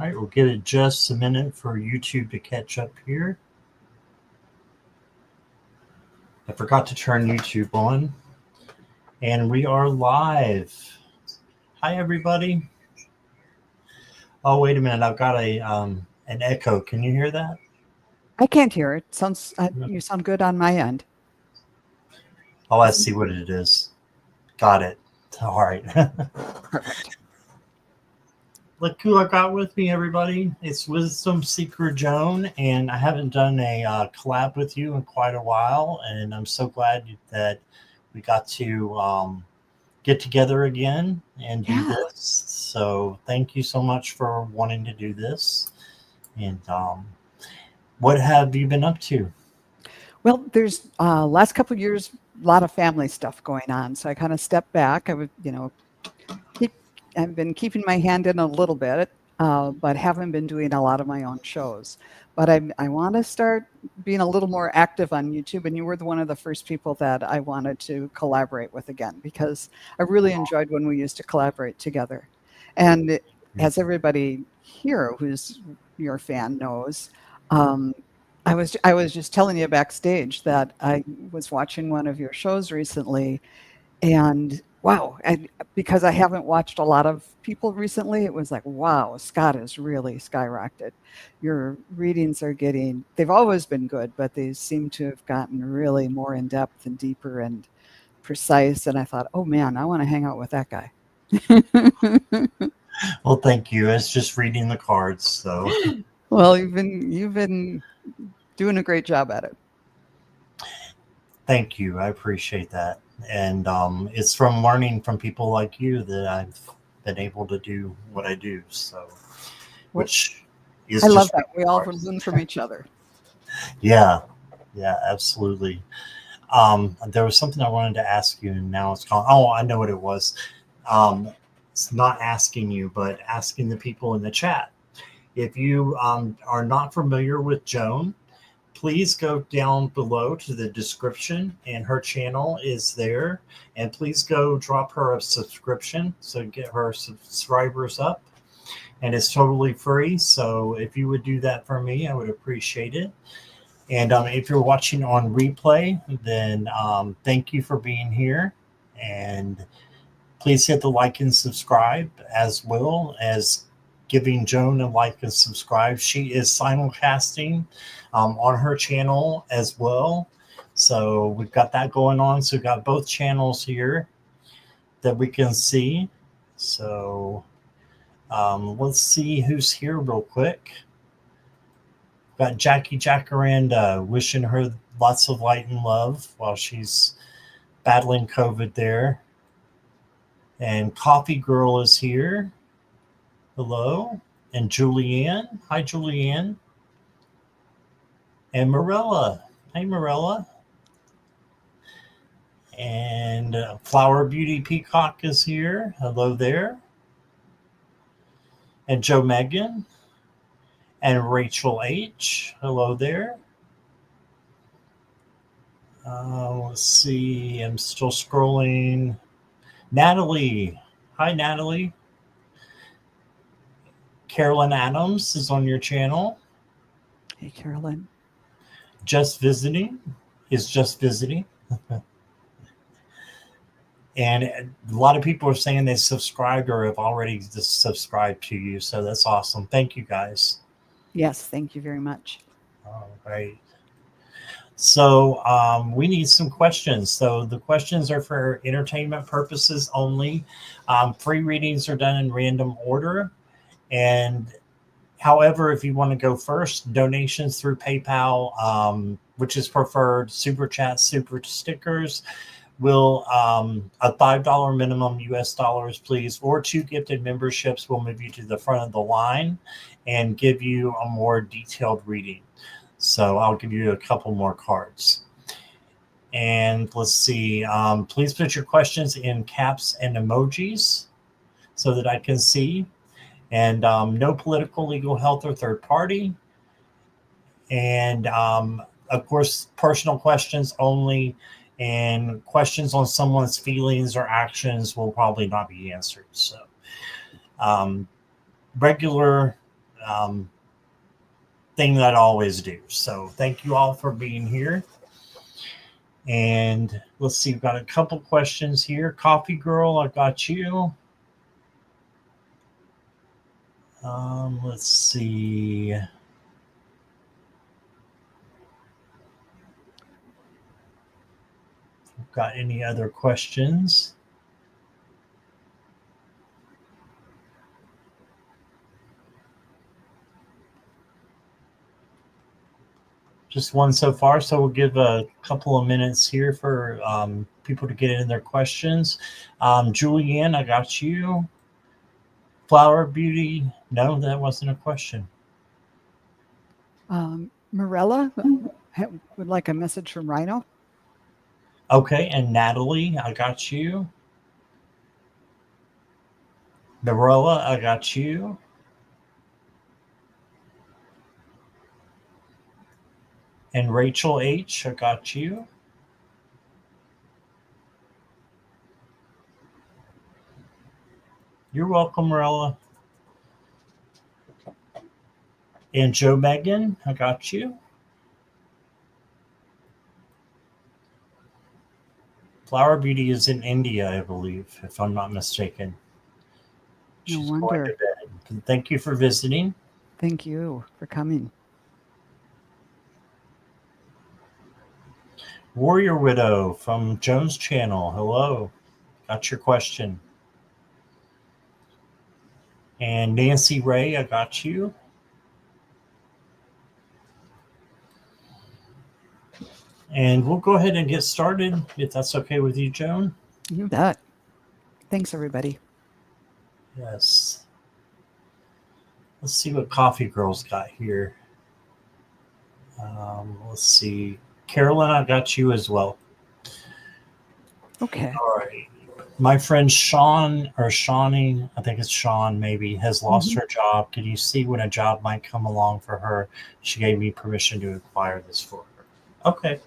All right, we'll give it just a minute for YouTube to catch up here. I forgot to turn YouTube on. And we are live. Hi, everybody. Oh, wait a minute. I've got an echo. Can you hear that? I can't hear it. Sounds you sound good on my end. Oh, let's see what it is. Got it. All right. Perfect. Look who I got with me, everybody. It's Wisdom Seeker Joan, and I haven't done a collab with you in quite a while, and I'm so glad that we got to get together again and do this. So thank you so much for wanting to do this. And what have you been up to? Well, there's last couple of years, a lot of family stuff going on, so I kind of stepped back. I would, I've been keeping my hand in a little bit, but haven't been doing a lot of my own shows. But I want to start being a little more active on YouTube, and you were one of the first people that I wanted to collaborate with again, because I really enjoyed when we used to collaborate together. And as everybody here who's your fan knows, I was just telling you backstage that I was watching one of your shows recently, and wow, because I haven't watched a lot of people recently, it was like, wow, Scott has really skyrocketed. Your readings they've always been good, but they seem to have gotten really more in depth and deeper and precise. And I thought, oh man, I want to hang out with that guy. Well, thank you. It's just reading the cards. So, well, you've been doing a great job at it. Thank you. I appreciate that. And it's from learning from people like you that I've been able to do what I do. So, which is I love that. We all learn from each other. Yeah, absolutely. There was something I wanted to ask you, and now it's gone. Oh, I know what it was. It's not asking you, but asking the people in the chat. If you are not familiar with Joan, please go down below to the description, and her channel is there. And please go drop her a subscription so get her subscribers up. And it's totally free. So if you would do that for me, I would appreciate it. And if you're watching on replay, then thank you for being here. And please hit the like and subscribe, as well as giving Joan a like and subscribe. She is simulcasting on her channel as well. So we've got that going on. So we've got both channels here that we can see. So let's see who's here real quick. Got Jackie Jacaranda, wishing her lots of light and love while she's battling COVID there. And Coffee Girl is here. Hello. And Julianne. Hi, Julianne. And Morella. Hey, Morella. And Flower Beauty Peacock is here. Hello there. And Joe Megan. And Rachel H. Hello there. Let's see. I'm still scrolling. Natalie. Hi, Natalie. Carolyn Adams is on your channel. Hey, Carolyn. Just visiting is just visiting. And a lot of people are saying they subscribed or have already subscribed to you. So that's awesome. Thank you, guys. Yes, thank you very much. All right. So we need some questions. So the questions are for entertainment purposes only. Free readings are done in random order. And however, if you want to go first, donations through PayPal, which is preferred, super chat, super stickers, will a $5 minimum US dollars, please, or 2 gifted memberships will move you to the front of the line and give you a more detailed reading. So I'll give you a couple more cards. And let's see. Please put your questions in caps and emojis so that I can see. And no political, legal, health, or third party. And of course, personal questions only. And questions on someone's feelings or actions will probably not be answered. So regular thing that I always do. So thank you all for being here. And let's see, we've got a couple questions here. Coffee Girl, I got you. Let's see. Got any other questions? Just one so far, so we'll give a couple of minutes here for people to get in their questions. Julianne, I got you. Flower Beauty, no, that wasn't a question. Morella would like a message from Rhino. Okay, and Natalie, I got you. Marilla, I got you. And Rachel H, I got you. You're welcome, Marilla. And Joe Megan, I got you. Flower Beauty is in India, I believe, if I'm not mistaken. She's No going wonder. to bed. Thank you for visiting. Thank you for coming. Warrior Widow from Joan's channel. Hello. Got your question. And Nancy Ray, I got you. And we'll go ahead and get started, if that's okay with you, Joan. You bet. Thanks, everybody. Yes. Let's see what Coffee Girl's got here. Let's see. Carolyn, I got you as well. Okay. All right. My friend Sean, or Shawnee, I think it's Sean maybe, has lost her job. Can you see when a job might come along for her? She gave me permission to acquire this for her. Okay.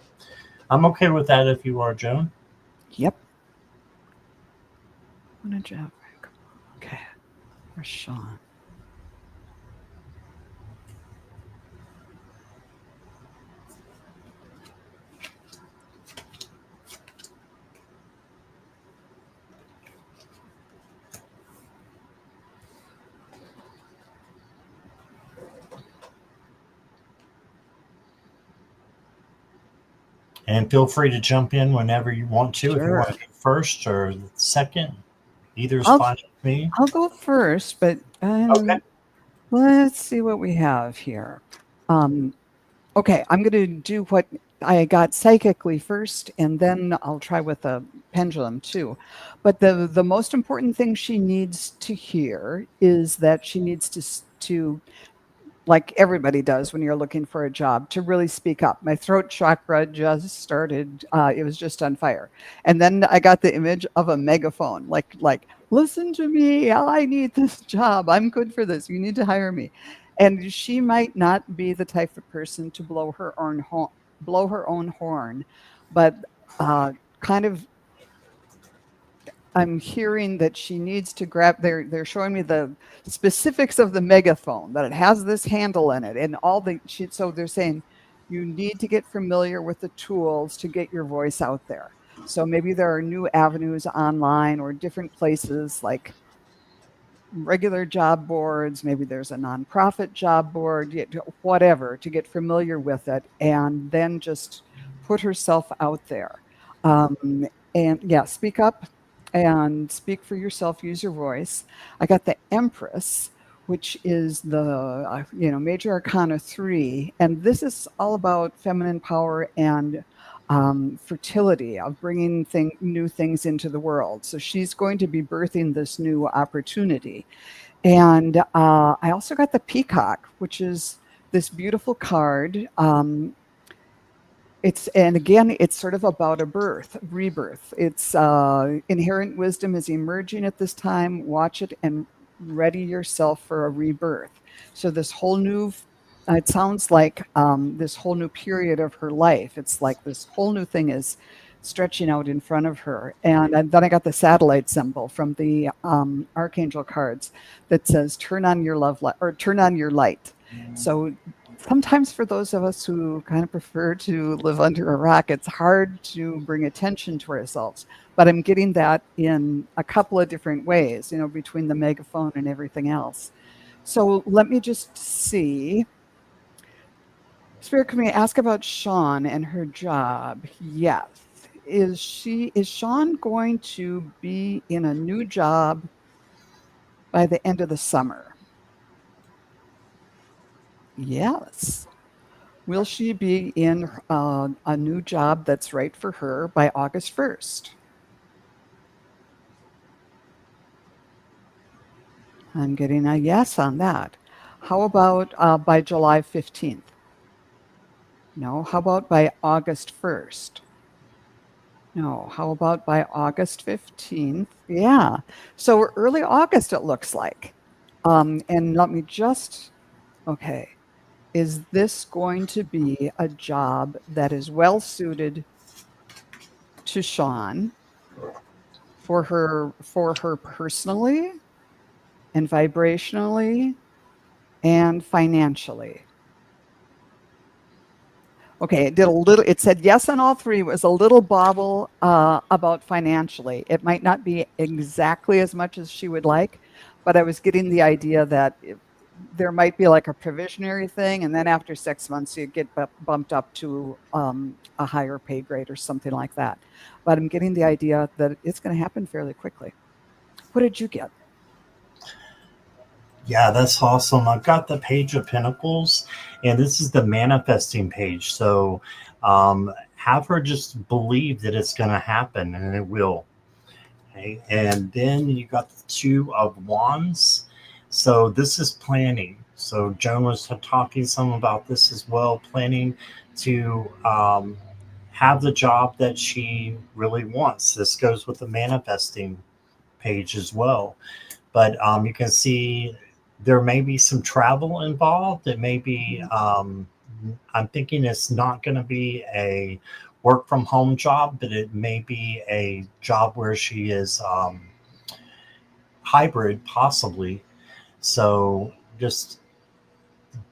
I'm okay with that if you are, Joan. Yep. When a job. Okay. Where's Sean? And feel free to jump in whenever you want to. If you Sure. want to go first or second, either's I'll- fine with me. I'll go first, but Okay. let's see what we have here. Okay, I'm going to do what I got psychically first, and then I'll try with a pendulum too. But the most important thing she needs to hear is that she needs to, like everybody does when you're looking for a job, to really speak up. My throat chakra just started, it was just on fire. And then I got the image of a megaphone, like, listen to me, I need this job. I'm good for this. You need to hire me. And she might not be the type of person to blow her own horn, but kind of I'm hearing that she needs to grab. They're showing me the specifics of the megaphone, that it has this handle in it, and all the. So they're saying you need to get familiar with the tools to get your voice out there. So maybe there are new avenues online or different places like regular job boards. Maybe there's a nonprofit job board, whatever, to get familiar with it, and then just put herself out there. And yeah, speak up and speak for yourself, use your voice. I got the Empress, which is the major arcana 3, and this is all about feminine power and fertility, of bringing new things into the world. So she's going to be birthing this new opportunity. And I also got the Peacock, which is this beautiful card. It's sort of about a rebirth. It's inherent wisdom is emerging at this time. Watch it and ready yourself for a rebirth. So this whole new, it sounds like this whole new period of her life. It's like this whole new thing is stretching out in front of her. And then I got the satellite symbol from the Archangel cards that says, turn on your love light, or turn on your light. So sometimes for those of us who kind of prefer to live under a rock, it's hard to bring attention to ourselves. But I'm getting that in a couple of different ways, between the megaphone and everything else. So let me just see. Spirit, can we ask about Sean and her job? Yes. Is Sean going to be in a new job by the end of the summer? Yes. Will she be in a new job that's right for her by August 1st? I'm getting a yes on that. How about by July 15th? No. How about by August 1st? No. How about by August 15th? Yeah. So early August, it looks like. And let me just, okay. Is this going to be a job that is well suited to Sean for her personally and vibrationally and financially? Okay, it said yes on all three. It was a little bobble about financially. It might not be exactly as much as she would like, but I was getting the idea that there might be like a provisionary thing, and then after 6 months, you get bumped up to a higher pay grade or something like that. But I'm getting the idea that it's going to happen fairly quickly. What did you get? Yeah, that's awesome. I've got the Page of Pentacles, and this is the manifesting page. So have her just believe that it's going to happen, and it will. Okay. And then you got the Two of Wands. So this is planning. So Joan was talking some about this as well, planning to have the job that she really wants. This goes with the manifesting page as well. But you can see there may be some travel involved. It may be, I'm thinking it's not going to be a work from home job, but it may be a job where she is hybrid, possibly. So just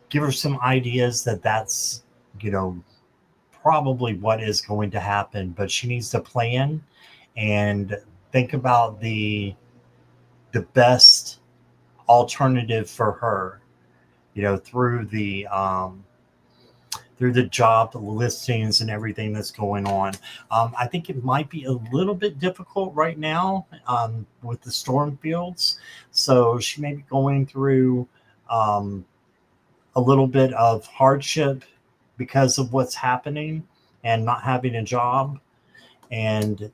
give her some ideas that's, probably what is going to happen, but she needs to plan and think about the best alternative for her, through the job listings and everything that's going on. I think it might be a little bit difficult right now with the storm fields. So she may be going through a little bit of hardship because of what's happening and not having a job. And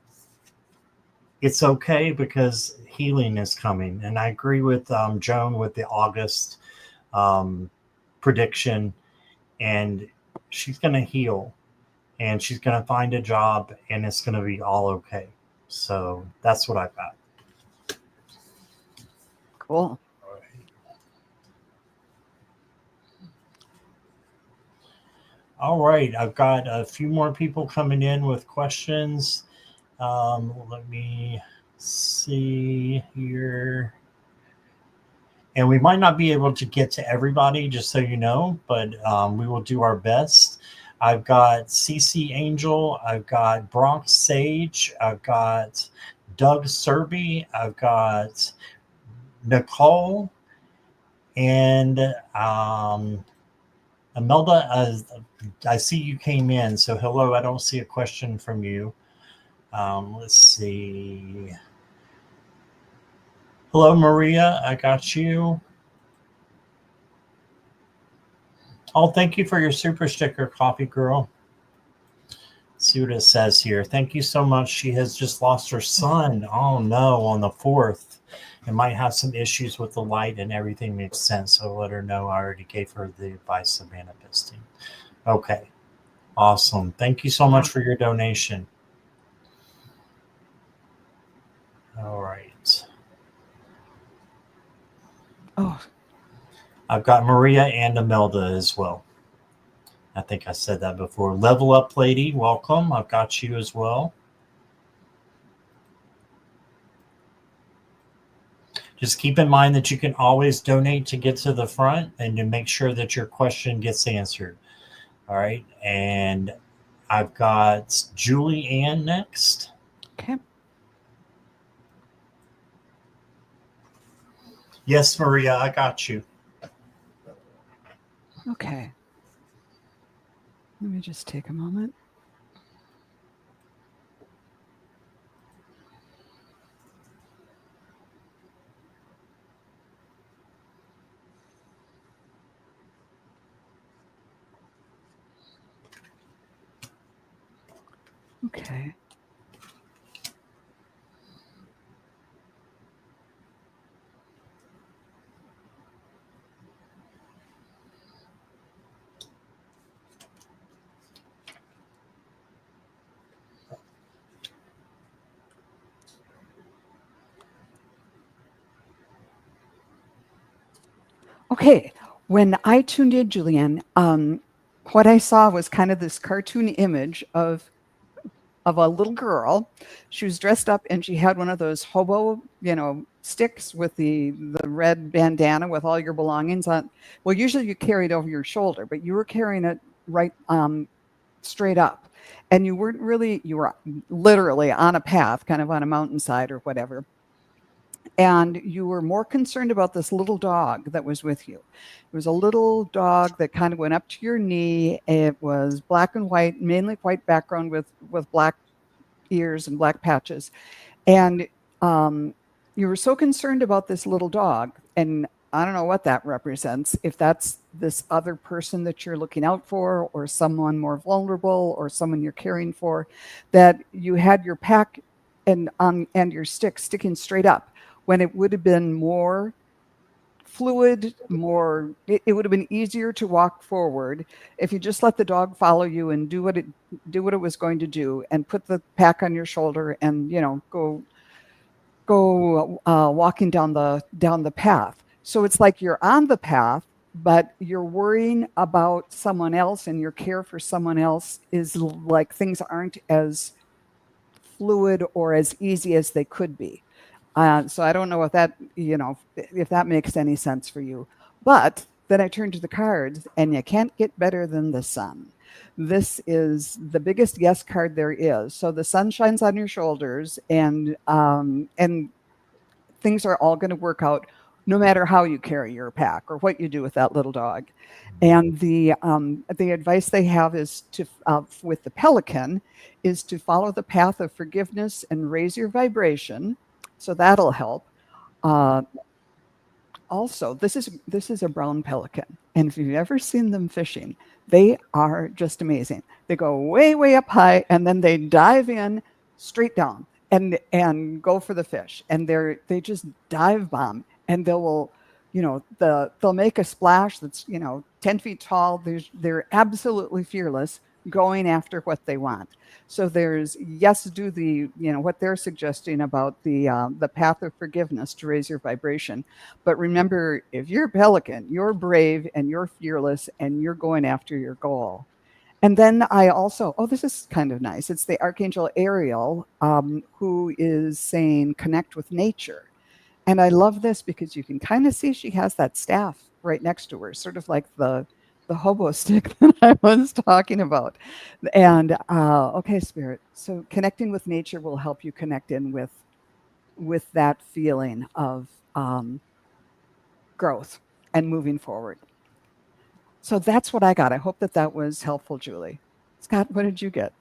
it's okay because healing is coming. And I agree with Joan with the August prediction. And she's going to heal and she's going to find a job and it's going to be all okay. So that's what I got. Cool. All right. I've got a few more people coming in with questions. Let me see here. And we might not be able to get to everybody, just so you know, but we will do our best. I've got CC Angel. I've got Bronx Sage. I've got Doug Serby. I've got Nicole. And Imelda, I see you came in. So hello, I don't see a question from you. Let's see. Hello, Maria. I got you. Oh, thank you for your super sticker, Coffee Girl. Let's see what it says here. Thank you so much. She has just lost her son. Oh, no, on the 4th. It might have some issues with the light and everything makes sense. So let her know I already gave her the advice of manifesting. Okay. Awesome. Thank you so much for your donation. All right. Oh, I've got Maria and Imelda as well. I think I said that before. Level Up Lady, welcome. I've got you as well. Just keep in mind that you can always donate to get to the front and to make sure that your question gets answered. All right. And I've got Julie Ann next. Okay. Yes, Maria, I got you. Okay. Let me just take a moment. Okay. Okay, when I tuned in, Julianne, what I saw was kind of this cartoon image of a little girl. She was dressed up and she had one of those hobo, sticks with the red bandana with all your belongings on. Well, usually you carry it over your shoulder, but you were carrying it right straight up, and you were literally on a path, kind of on a mountainside or whatever. And you were more concerned about this little dog that was with you. It was a little dog that kind of went up to your knee. It was black and white, mainly white background with black ears and black patches. And you were so concerned about this little dog. And I don't know what that represents, if that's this other person that you're looking out for, or someone more vulnerable, or someone you're caring for, that you had your pack and your stick sticking straight up, when it would have been more fluid, it would have been easier to walk forward if you just let the dog follow you and do what it was going to do, and put the pack on your shoulder and go walking down the path. So it's like you're on the path, but you're worrying about someone else, and your care for someone else is like things aren't as fluid or as easy as they could be. So I don't know if that makes any sense for you. But then I turn to the cards, and you can't get better than the sun. This is the biggest yes card there is. So the sun shines on your shoulders, and things are all going to work out, no matter how you carry your pack or what you do with that little dog. And the advice they have is with the pelican, is to follow the path of forgiveness and raise your vibration. So that'll help. Also, this is a brown pelican, and if you've ever seen them fishing, they are just amazing. They go way, way up high, and then they dive in straight down and go for the fish, and they just dive bomb, and they'll make a splash that's 10 feet tall. They're absolutely fearless, going after what they want. So there's do the what they're suggesting about the path of forgiveness to raise your vibration. But remember, if you're a pelican, you're brave and you're fearless and you're going after your goal. And then I also, this is kind of nice. It's the Archangel Ariel, who is saying connect with nature. And I love this because you can kind of see she has that staff right next to her, sort of like the hobo stick that I was talking about. And okay, Spirit. So connecting with nature will help you connect in with that feeling of growth and moving forward. So that's what I got. I hope that was helpful, Julie. Scott, what did you get?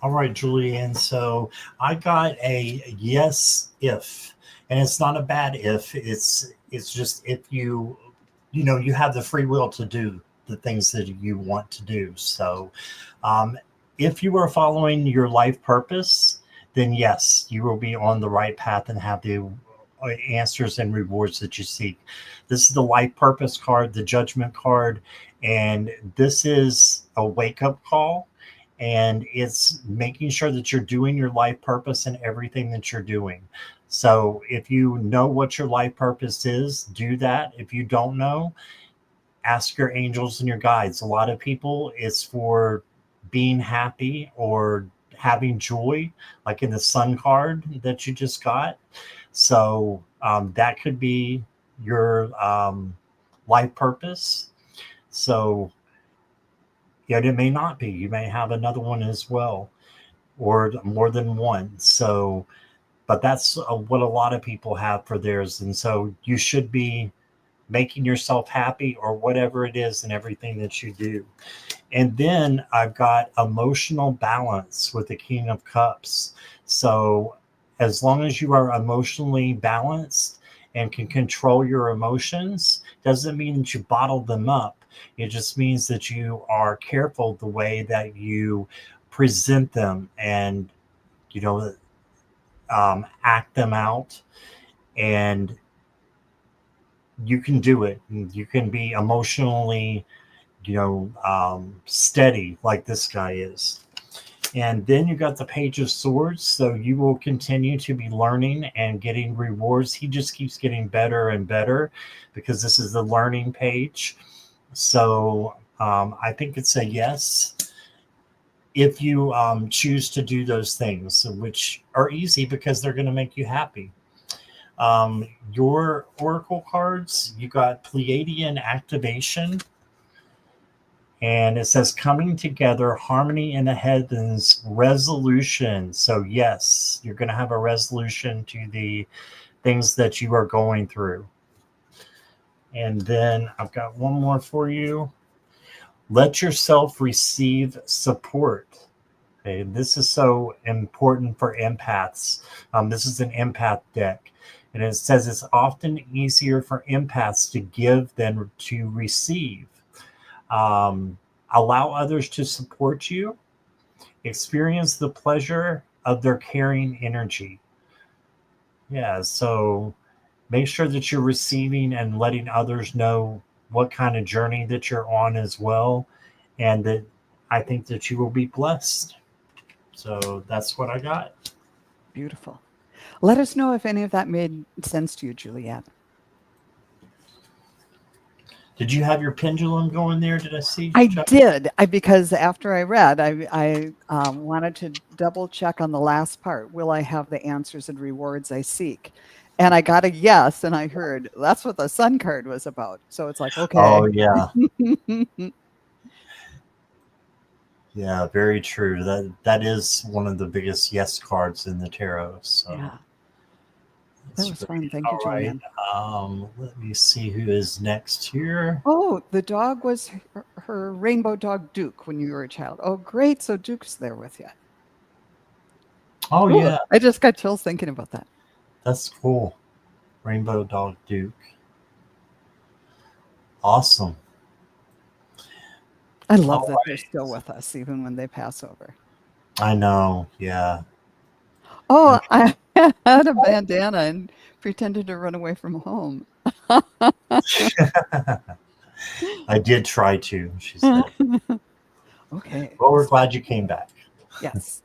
All right, Julianne. So I got a yes if, and it's not a bad if. It's just if you have the free will to do the things that you want to do. So if you are following your life purpose, then yes, you will be on the right path and have the answers and rewards that you seek. This is the life purpose card, the judgment card, and this is a wake-up call. And it's making sure that you're doing your life purpose in everything that you're doing. So if you know what your life purpose is, do that. If you don't know, ask your angels and your guides. A lot of people, it's for being happy or having joy, like in the sun card that you just got. So That could be your life purpose. So, yet it may not be. You may have another one as well, or more than one. So, but that's what a lot of people have for theirs. And so you should be making yourself happy or whatever it is in everything that you do. And then I've got emotional balance with the King of Cups. So as long as you are emotionally balanced and can control your emotions, doesn't mean that you bottle them up. It just means that you are careful the way that you present them and, you know, act them out. And you can do it. You can be emotionally, steady like this guy is. And then you got the Page of Swords. So you will continue to be learning and getting rewards. He just keeps getting better and better because this is the learning page. So I think it's a yes if you choose to do those things, which are easy because they're going to make you happy. Your oracle cards, you got Pleiadian activation, and it says coming together, harmony in the heavens, resolution. So yes, you're going to have a resolution to the things that you are going through. And then I've got one more for you. Let yourself receive support. Okay, this is so important for empaths. This is an empath deck. And it says it's often easier for empaths to give than to receive. Allow others to support you. Experience the pleasure of their caring energy. Yeah, so make sure that you're receiving and letting others know what kind of journey that you're on as well. And that I think that you will be blessed. So that's what I got. Beautiful. Let us know if any of that made sense to you, Juliet. Did you have your pendulum going there? Did I see? I did. Because after I read, I wanted to double check on the last part. Will I have the answers and rewards I seek? And I got a yes, and I heard that's what the Sun card was about. So it's like, okay. Oh, yeah. Yeah, very true. That is one of the biggest yes cards in the tarot. So yeah. That was fun. Thank you, right. Julianne. Let me see who is next here. Oh, the dog was her rainbow dog, Duke, when you were a child. Oh, great. So Duke's there with you. Oh, Ooh, yeah. I just got chills thinking about that. That's cool. Rainbow dog Duke. Awesome. I love that they're still with us, even when they pass over. I know. Yeah. Oh, I had a bandana and pretended to run away from home. I did try to, she said. Okay. Well, we're glad you came back. Yes.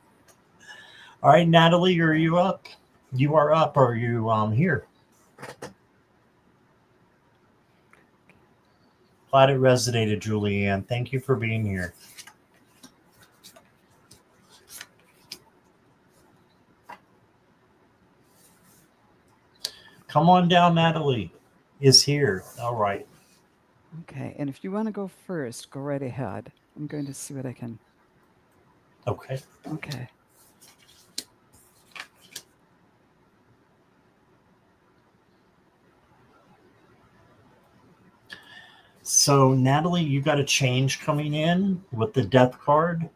All right, Natalie, are you up? You are up. Or are you here? Glad it resonated, Julianne. Thank you for being here. Come on down, Natalie is here. All right. Okay. And if you want to go first, go right ahead. I'm going to see what I can. Okay. Okay. So, Natalie, you got a change coming in with the death card.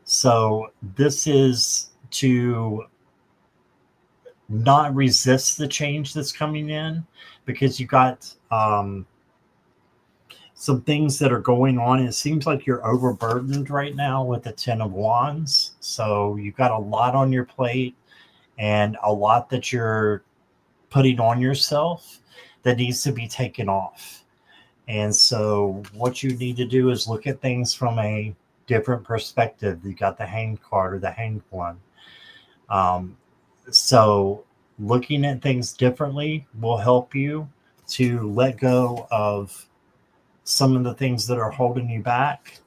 So, this is to not resist the change that's coming in because you got some things that are going on. It seems like you're overburdened right now with the 10 of Wands. So, you've got a lot on your plate and a lot that you're putting on yourself that needs to be taken off. And so what you need to do is look at things from a different perspective. You got the Hanged card or the Hanged one. So looking at things differently will help you to let go of some of the things that are holding you back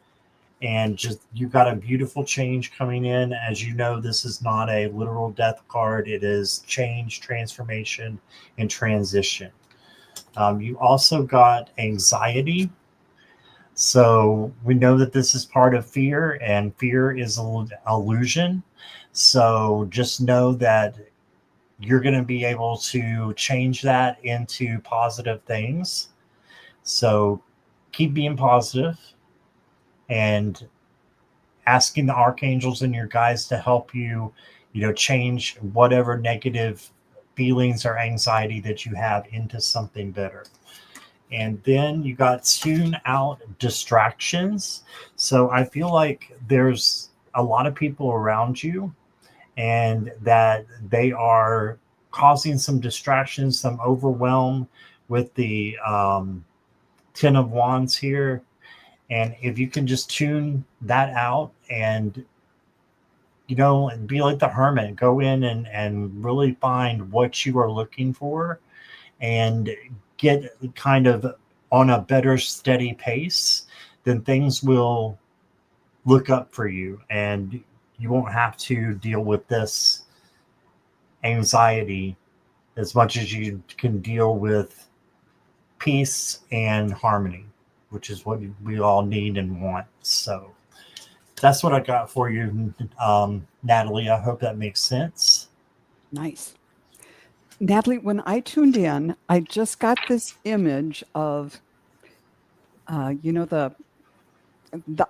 and just you've got a beautiful change coming in. As you know, this is not a literal death card. It is change, transformation, and transition. You also got anxiety. So we know that this is part of fear, and fear is an illusion. So just know that you're going to be able to change that into positive things. So keep being positive and asking the archangels and your guides to help you, change whatever negative feelings or anxiety that you have into something better. And then you got tune out distractions. So I feel like there's a lot of people around you and that they are causing some distractions, some overwhelm with the 10 of Wands here. And if you can just tune that out and, be like the hermit, go in and really find what you are looking for and get kind of on a better steady pace, then things will look up for you and you won't have to deal with this anxiety as much as you can deal with peace and harmony, which is what we all need and want. So that's what I got for you, Natalie. I hope that makes sense. Nice. Natalie, when I tuned in, I just got this image of, the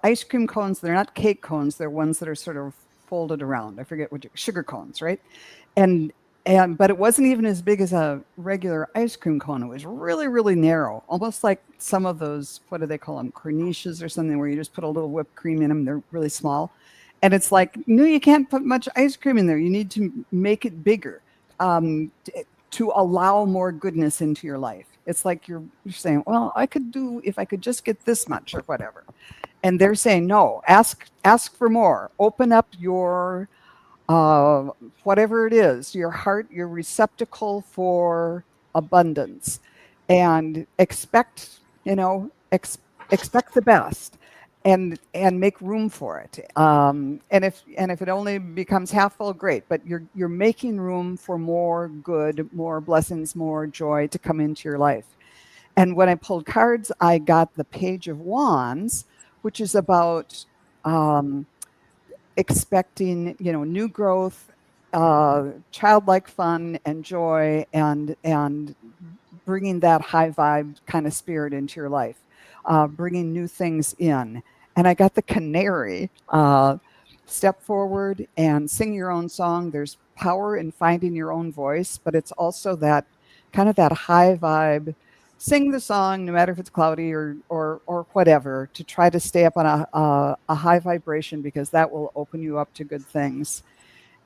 ice cream cones. They're not cake cones. They're ones that are sort of folded around. I forget what sugar cones, right? And but it wasn't even as big as a regular ice cream cone. It was really, really narrow, almost like some of those, what do they call them, corniches or something, where you just put a little whipped cream in them. They're really small. And it's like, no, you can't put much ice cream in there. You need to make it bigger to allow more goodness into your life. It's like you're saying, well, I could do if I could just get this much or whatever. And they're saying, no, ask for more. Open up your whatever it is, your heart, your receptacle for abundance, and expect the best, and make room for it. And if it only becomes half full, great. But you're making room for more good, more blessings, more joy to come into your life. And when I pulled cards, I got the Page of Wands, which is about expecting, new growth, childlike fun and joy, and bringing that high vibe kind of spirit into your life, bringing new things in. And I got the Canary. Step forward and sing your own song. There's power in finding your own voice, but it's also that kind of that high vibe. Sing the song, no matter if it's cloudy or whatever, to try to stay up on a high vibration, because that will open you up to good things.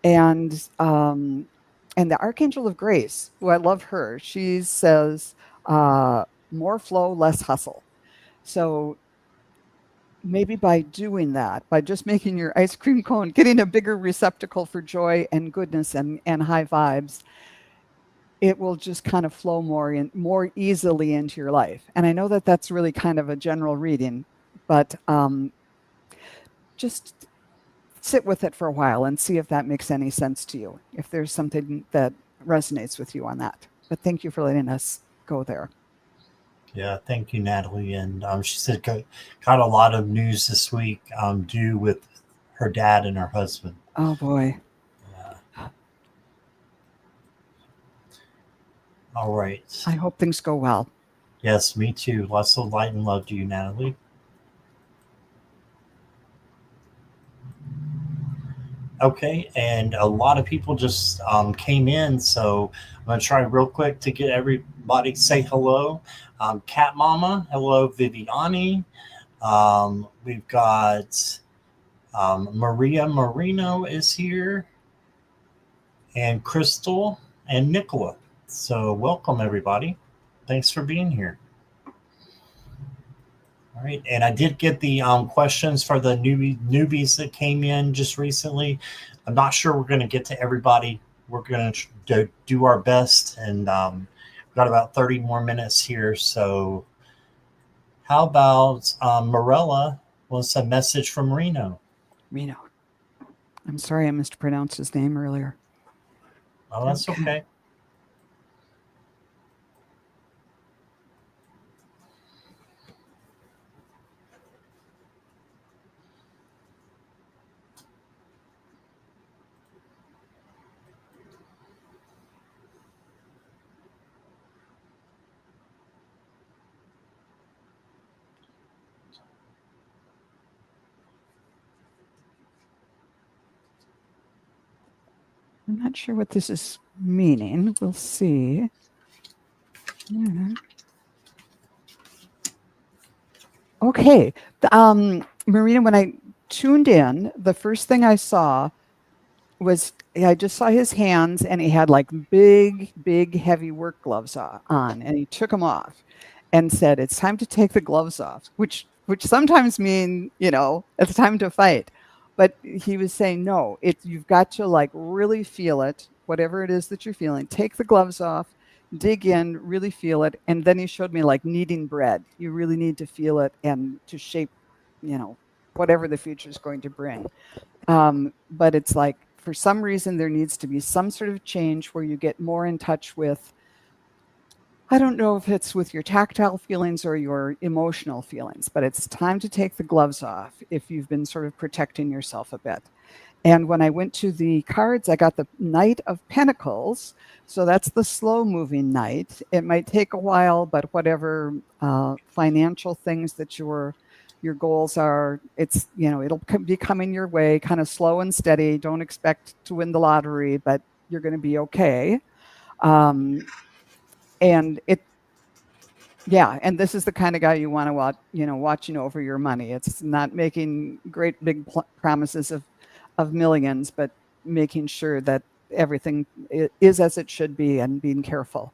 And the Archangel of Grace, who I love her, she says, more flow, less hustle. So maybe by doing that, by just making your ice cream cone, getting a bigger receptacle for joy and goodness and high vibes, it will just kind of flow more easily into your life. And I know that that's really kind of a general reading, but just sit with it for a while and see if that makes any sense to you, if there's something that resonates with you on that. But thank you for letting us go there. Yeah, thank you, Natalie. And she said got a lot of news this week due with her dad and her husband. Oh, boy. Yeah. All right. I hope things go well. Yes, me too. Lots of light and love to you, Natalie. Okay, and a lot of people just came in, so I'm going to try real quick to get everybody to say hello. Cat Mama, hello, Viviani. We've got Maria Marino is here, and Crystal and Nicola. So welcome, everybody. Thanks for being here. All right, and I did get the questions for the newbies that came in just recently. I'm not sure we're going to get to everybody. We're going to do our best, and we've got about 30 more minutes here. So how about Morella? Well, it's a message from Reno. Reno. I'm sorry I mispronounced his name earlier. Oh, that's okay. I'm not sure what this is meaning. We'll see. Yeah. Okay. Marina, when I tuned in, the first thing I saw was I just saw his hands, and he had like big, heavy work gloves on, and he took them off and said, "It's time to take the gloves off," which sometimes mean, it's time to fight. But he was saying, no, you've got to like really feel it, whatever it is that you're feeling. Take the gloves off, dig in, really feel it. And then he showed me like kneading bread. You really need to feel it and to shape, whatever the future is going to bring. But it's like, for some reason, there needs to be some sort of change where you get more in touch with, I don't know if it's with your tactile feelings or your emotional feelings, but it's time to take the gloves off if you've been sort of protecting yourself a bit. And when I went to the cards, I got the Knight of Pentacles. So that's the slow moving knight. It might take a while, but whatever financial things that your goals are, it'll be coming your way, kind of slow and steady. Don't expect to win the lottery, but you're going to be okay. And and this is the kind of guy you want to watch, watching over your money. It's not making great big promises of millions, but making sure that everything is as it should be and being careful.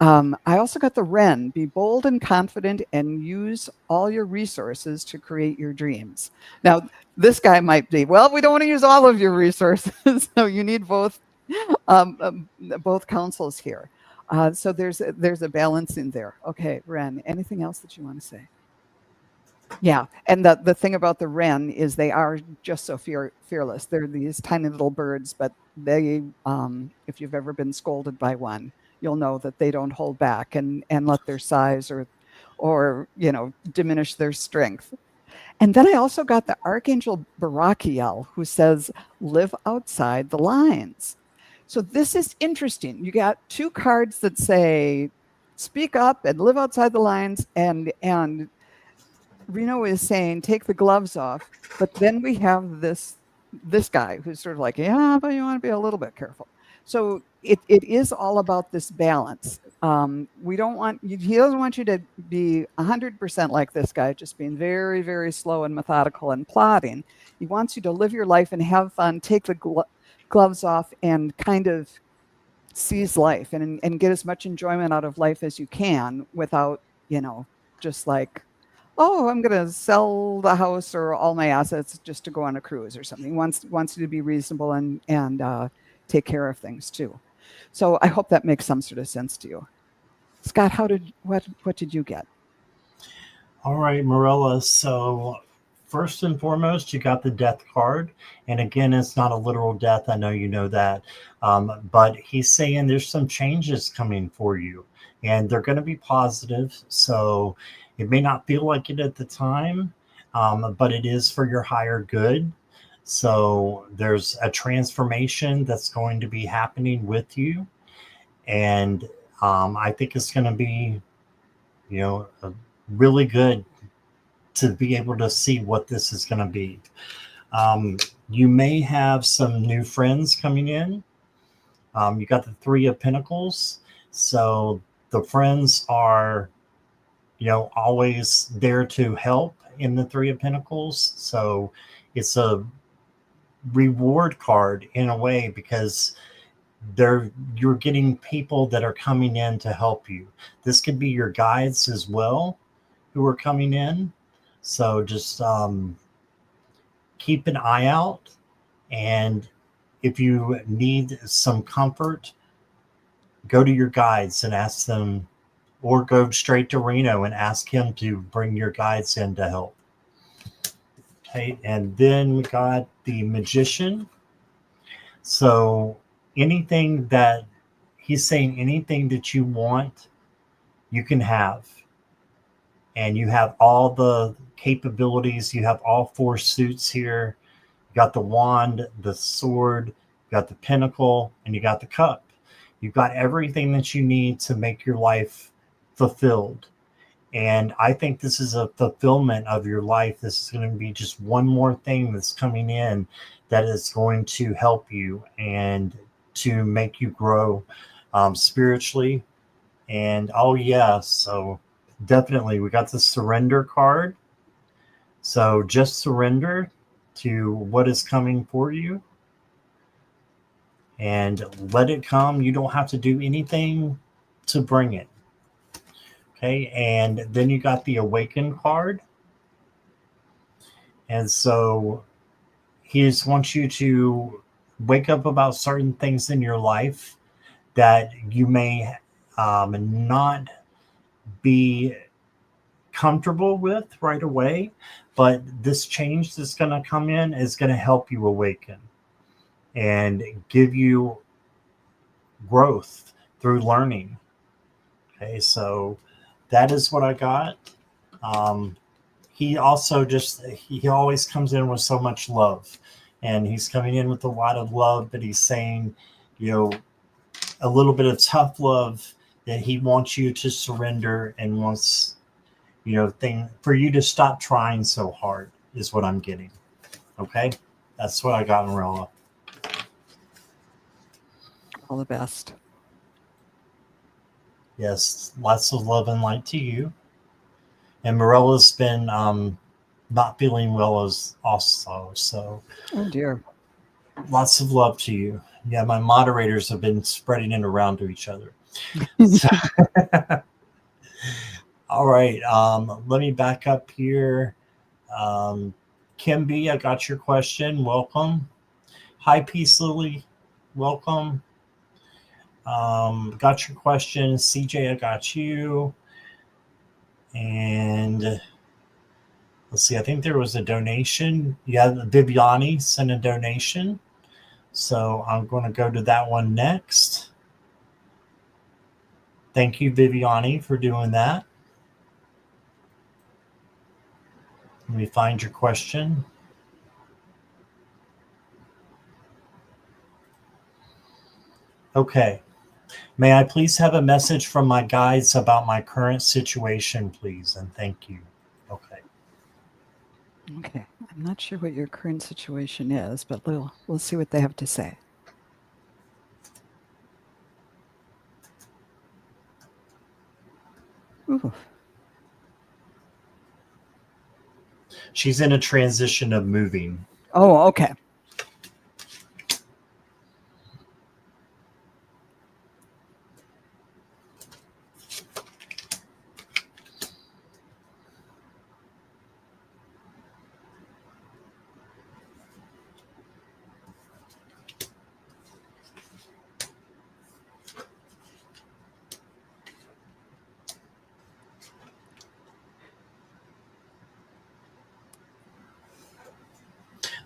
I also got the Wren. Be bold and confident and use all your resources to create your dreams. Now, this guy might be, well, we don't want to use all of your resources. So you need both counsels here. So there's a balance in there. Okay, Wren, anything else that you want to say? Yeah, and the thing about the Wren is they are just so fearless. They're these tiny little birds, but they, if you've ever been scolded by one, you'll know that they don't hold back and let their size or diminish their strength. And then I also got the Archangel Barakiel, who says, live outside the lines. So this is interesting. You got two cards that say, speak up and live outside the lines. And Reno is saying, take the gloves off. But then we have this guy who's sort of like, yeah, but you want to be a little bit careful. So it is all about this balance. He doesn't want you to be 100% like this guy, just being very, very slow and methodical and plodding. He wants you to live your life and have fun, take the gloves off and kind of seize life and get as much enjoyment out of life as you can without, just like, oh, I'm going to sell the house or all my assets just to go on a cruise or something. He wants you to be reasonable and take care of things too. So I hope that makes some sort of sense to you. Scott, what did you get? All right, Marilla. So first and foremost, you got the death card. And again, it's not a literal death. I know you know that. But he's saying there's some changes coming for you, and they're going to be positive. So it may not feel like it at the time, but it is for your higher good. So there's a transformation that's going to be happening with you. And I think it's going to be, really good to be able to see what this is going to be. You may have some new friends coming in. You got the Three of Pentacles. So the friends are, always there to help in the Three of Pentacles. So it's a reward card in a way, because you're getting people that are coming in to help you. This could be your guides as well who are coming in. So just keep an eye out. And if you need some comfort, go to your guides and ask them, or go straight to Reno and ask him to bring your guides in to help. Okay, and then we got the Magician. So anything that he's saying, anything that you want, you can have. And you have all the capabilities. You have all four suits here. You got the wand, the sword, you got the pentacle, and you got the cup. You've got everything that you need to make your life fulfilled. And I think this is a fulfillment of your life. This is going to be just one more thing that's coming in that is going to help you and to make you grow spiritually. And oh, yeah. So definitely, we got the surrender card. So just surrender to what is coming for you and let it come. You don't have to do anything to bring it. Okay. And then you got the awaken card. And so he just wants you to wake up about certain things in your life that you may not be comfortable with right away, but this change that's going to come in is going to help you awaken and give you growth through learning. Okay, so that is what I got. He also he always comes in with so much love, and he's coming in with a lot of love, but he's saying, you know, a little bit of tough love that he wants you to surrender and wants, you know, thing for you to stop trying so hard is what I'm getting. Okay, that's what I got, Marilla. All the best. Yes, lots of love and light to you. And Morella's been not feeling well as also, so Oh dear. lots of love to you. Yeah, my moderators have been spreading it around to each other. All right, let me back up here. Kim B, I got your question. Welcome. Hi, Peace Lily. Welcome. Got your question. CJ, I got you. And let's see, I think there was a donation. Yeah, Viviani sent a donation. So I'm going to go to that one next. Thank you, Viviani, for doing that. Let me find your question. Okay. May I please have a message from my guides about my current situation, please? And thank you. Okay. Okay. I'm not sure what your current situation is, but we'll see what they have to say. Ooh. She's in a transition of moving. Oh, okay.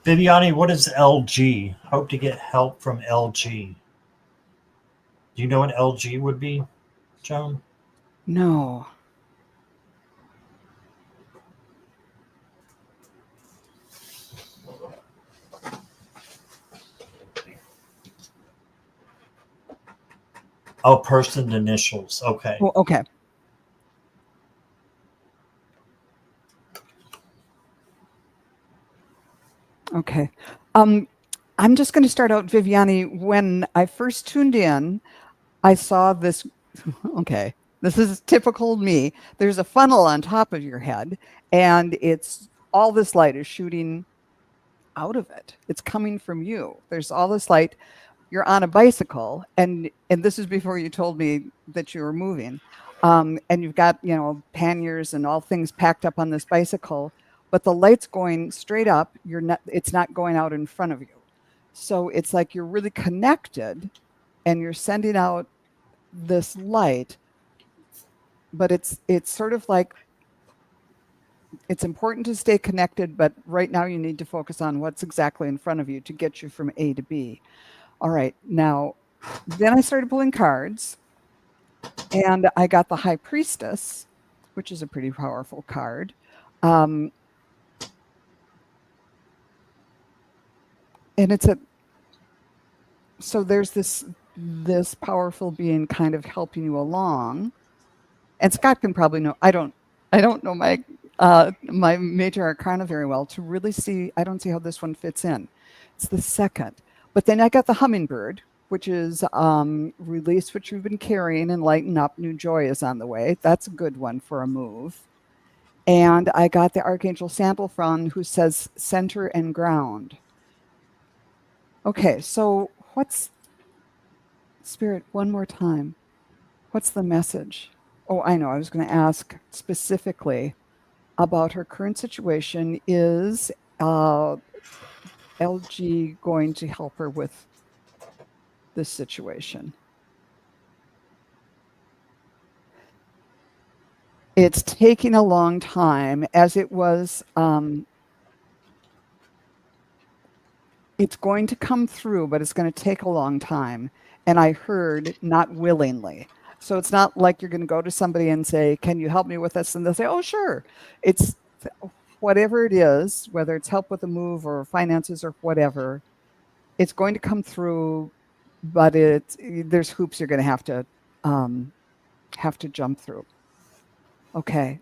Viviani, what is LG? Hope to get help from LG. Do you know what LG would be, Joan? No. Oh, person initials. Okay. Oh, okay. Okay. I'm just going to start out, Viviani. When I first tuned in, I saw this. Okay. This is typical me. There's a funnel on top of your head, and it's all this light is shooting out of it. It's coming from you. There's all this light. You're on a bicycle, and this is before you told me that you were moving. And you've got, you know, panniers and all things packed up on this bicycle, but the light's going straight up. It's not going out in front of you. So it's like you're really connected and you're sending out this light, but it's sort of like it's important to stay connected, but right now you need to focus on what's exactly in front of you to get you from A to B. All right. Now, then I started pulling cards, and I got the High Priestess, which is a pretty powerful card. And so there's this powerful being kind of helping you along. And Scott can probably know. I don't know my major arcana very well to really see. I don't see how this one fits in. It's the second. But then I got the hummingbird, which is release what you've been carrying and lighten up. New joy is on the way. That's a good one for a move. And I got the Archangel Sandalphon, who says center and ground. Okay, so what's Spirit, one more time. What's the message? Oh, I know. I was going to ask specifically about her current situation. Is LG going to help her with this situation? It's taking a long time, as it was. It's going to come through, but it's going to take a long time. And I heard not willingly. So it's not like you're going to go to somebody and say, can you help me with this? And they'll say, oh, sure. It's whatever it is, whether it's help with a move or finances or whatever, it's going to come through, but there's hoops you're going to have to jump through. Okay.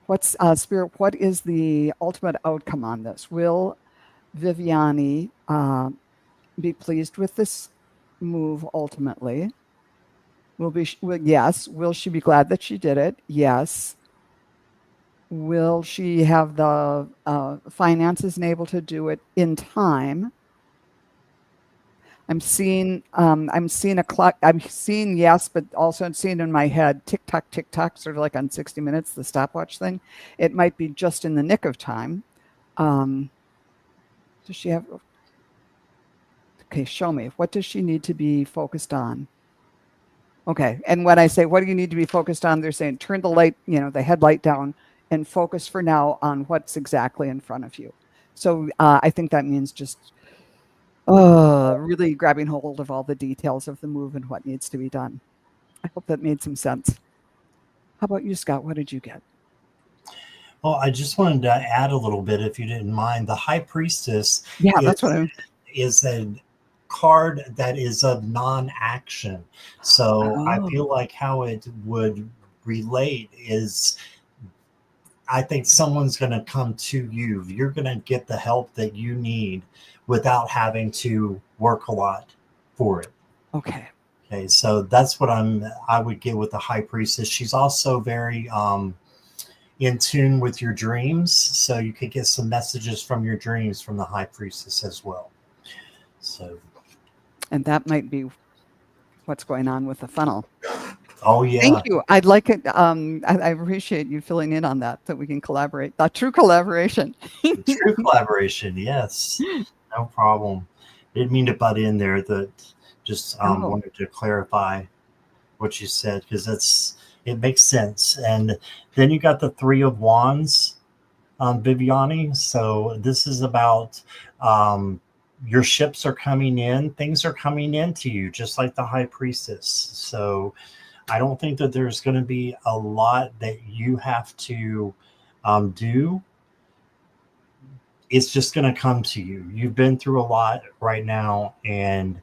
What's Spirit? What is the ultimate outcome on this? Will Viviani be pleased with this move ultimately? Yes. Will she be glad that she did it? Yes. Will she have the finances and able to do it in time? I'm seeing a clock. I'm seeing yes, but also I'm seeing in my head tick tock, sort of like on 60 Minutes, the stopwatch thing. It might be just in the nick of time. Does she have? Okay, show me. What does she need to be focused on? Okay, and when I say what do you need to be focused on, they're saying turn the light, the headlight down, and focus for now on what's exactly in front of you. So I think that means just really grabbing hold of all the details of the move and what needs to be done. I hope that made some sense. How about you, Scott? What did you get? Well, I just wanted to add a little bit, if you didn't mind. The High Priestess is a card that is of non-action. So I feel like how it would relate is, I think someone's going to come to you. You're going to get the help that you need without having to work a lot for it. Okay. So that's what I would get with the High Priestess. She's also very in tune with your dreams, so you could get some messages from your dreams from the High Priestess as well. So, and that might be what's going on with the funnel. Oh yeah. Thank you. I'd like it. I appreciate you filling in on that, so we can collaborate. A true collaboration. True collaboration. Yes. No problem. Didn't mean to butt in there. That just wanted to clarify what you said, because it makes sense. And then you got the Three of Wands, Viviani. So this is about your ships are coming in. Things are coming into you, just like the High Priestess. So I don't think that there's going to be a lot that you have to do. It's just going to come to you. You've been through a lot right now, and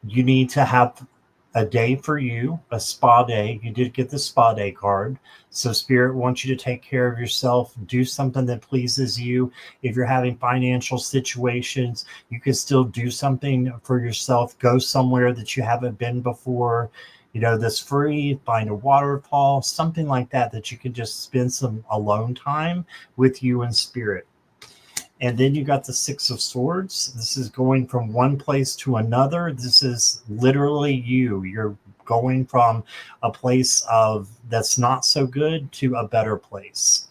you need to have a day for you, a spa day. You did get the spa day card. So Spirit wants you to take care of yourself, do something that pleases you. If you're having financial situations, you can still do something for yourself. Go somewhere that you haven't been before, that's free. Find a waterfall, something like that you can just spend some alone time with you and Spirit. And then you got the Six of Swords. This is going from one place to another. This is literally you. You're going from a place that's not so good to a better place.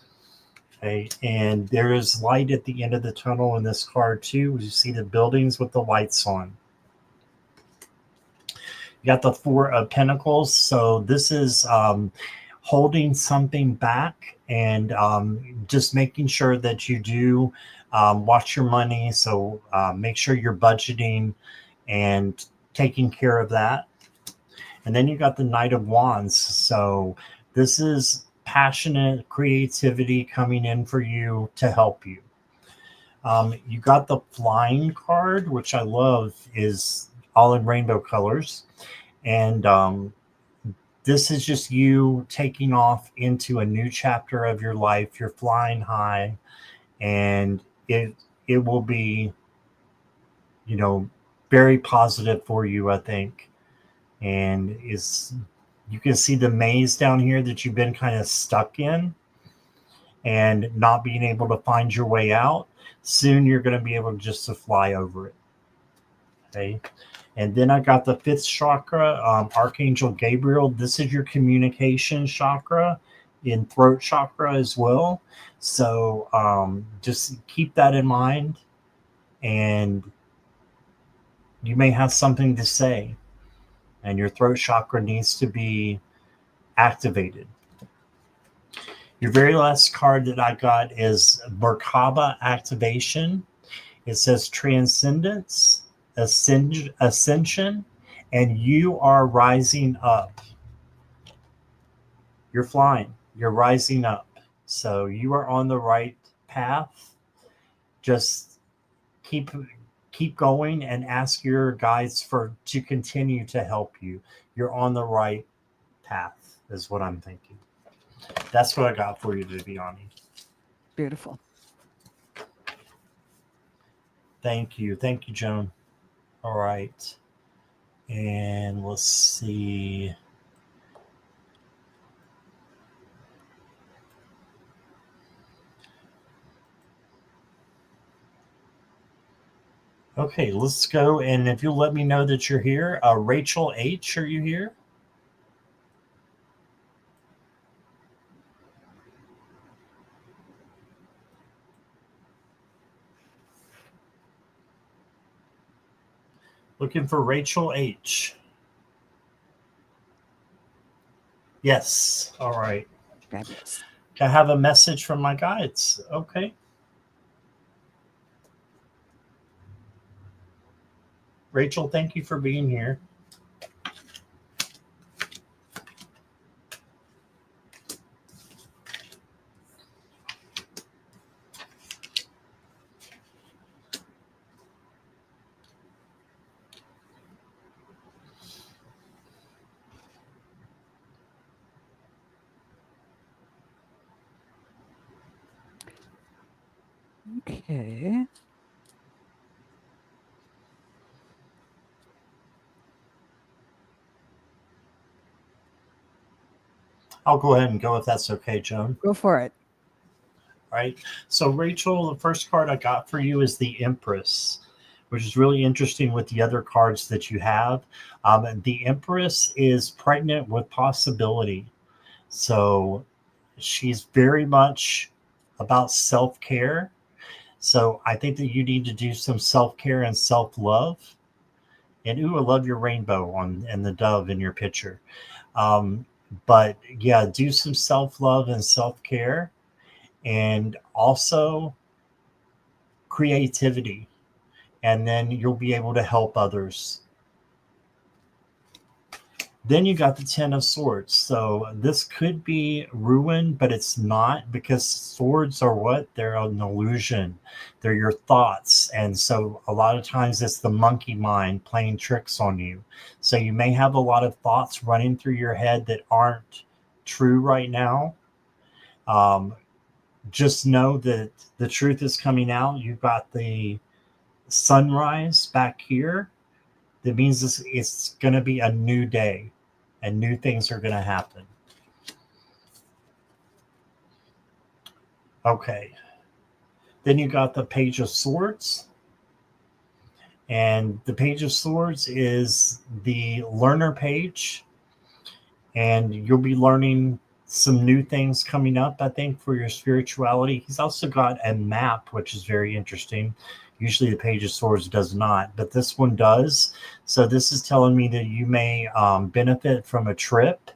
Okay. And there is light at the end of the tunnel in this card too. You see the buildings with the lights on. You got the Four of Pentacles. So this is holding something back, and just making sure that you do watch your money. So make sure you're budgeting and taking care of that. And then you got the Knight of Wands. So this is passionate creativity coming in for you to help you. You got the Flying card, which I love, is all in rainbow colors. And this is just you taking off into a new chapter of your life. You're flying high, and it will be, very positive for you, I think. And you can see the maze down here that you've been kind of stuck in and not being able to find your way out. Soon you're going to be able just to fly over it. Okay. And then I got the 5th chakra, Archangel Gabriel. This is your communication chakra, in throat chakra as well. So just keep that in mind. And you may have something to say, and your throat chakra needs to be activated. Your very last card that I got is Merkaba activation. It says transcendence, ascension, and you are rising up. You're flying. You're rising up. So you are on the right path. Just keep going and ask your guides to continue to help you. You're on the right path, is what I'm thinking. That's what I got for you, Viviani. Beautiful. Thank you, Joan. All right, and let's see. Okay, let's go. And if you'll let me know that you're here, Rachel H, are you here? Looking for Rachel H. Yes. All right. Fabulous. I have a message from my guides. Okay. Rachel, thank you for being here. Okay. I'll go ahead and go if that's okay, Joan. Go for it. All right. So, Rachel, the first card I got for you is the Empress, which is really interesting with the other cards that you have. The Empress is pregnant with possibility. So she's very much about self-care. So I think that you need to do some self-care and self-love. And ooh, I love your rainbow and the dove in your picture. But yeah, do some self-love and self-care, and also creativity. And then you'll be able to help others. Then you got the 10 of Swords. So this could be ruin, but it's not, because swords are what? They're an illusion. They're your thoughts. And so a lot of times it's the monkey mind playing tricks on you. So you may have a lot of thoughts running through your head that aren't true right now. Just know that the truth is coming out. You've got the sunrise back here. That means it's going to be a new day, and new things are going to happen. Okay. Then you got the Page of Swords. And the Page of Swords is the learner page. And you'll be learning some new things coming up, I think, for your spirituality. He's also got a map, which is very interesting. Usually the Page of Swords does not, but this one does. So this is telling me that you may benefit from a trip.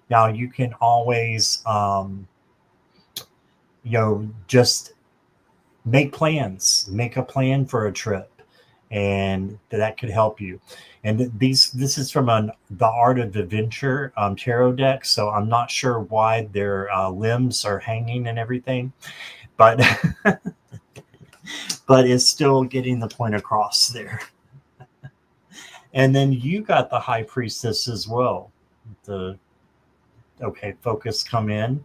Now you can always, just make plans, make a plan for a trip, and that could help you. And this is from the Art of Adventure tarot deck, so I'm not sure why their limbs are hanging and everything, but but it's still getting the point across there. And then you got the High Priestess as well. The Okay, focus come in,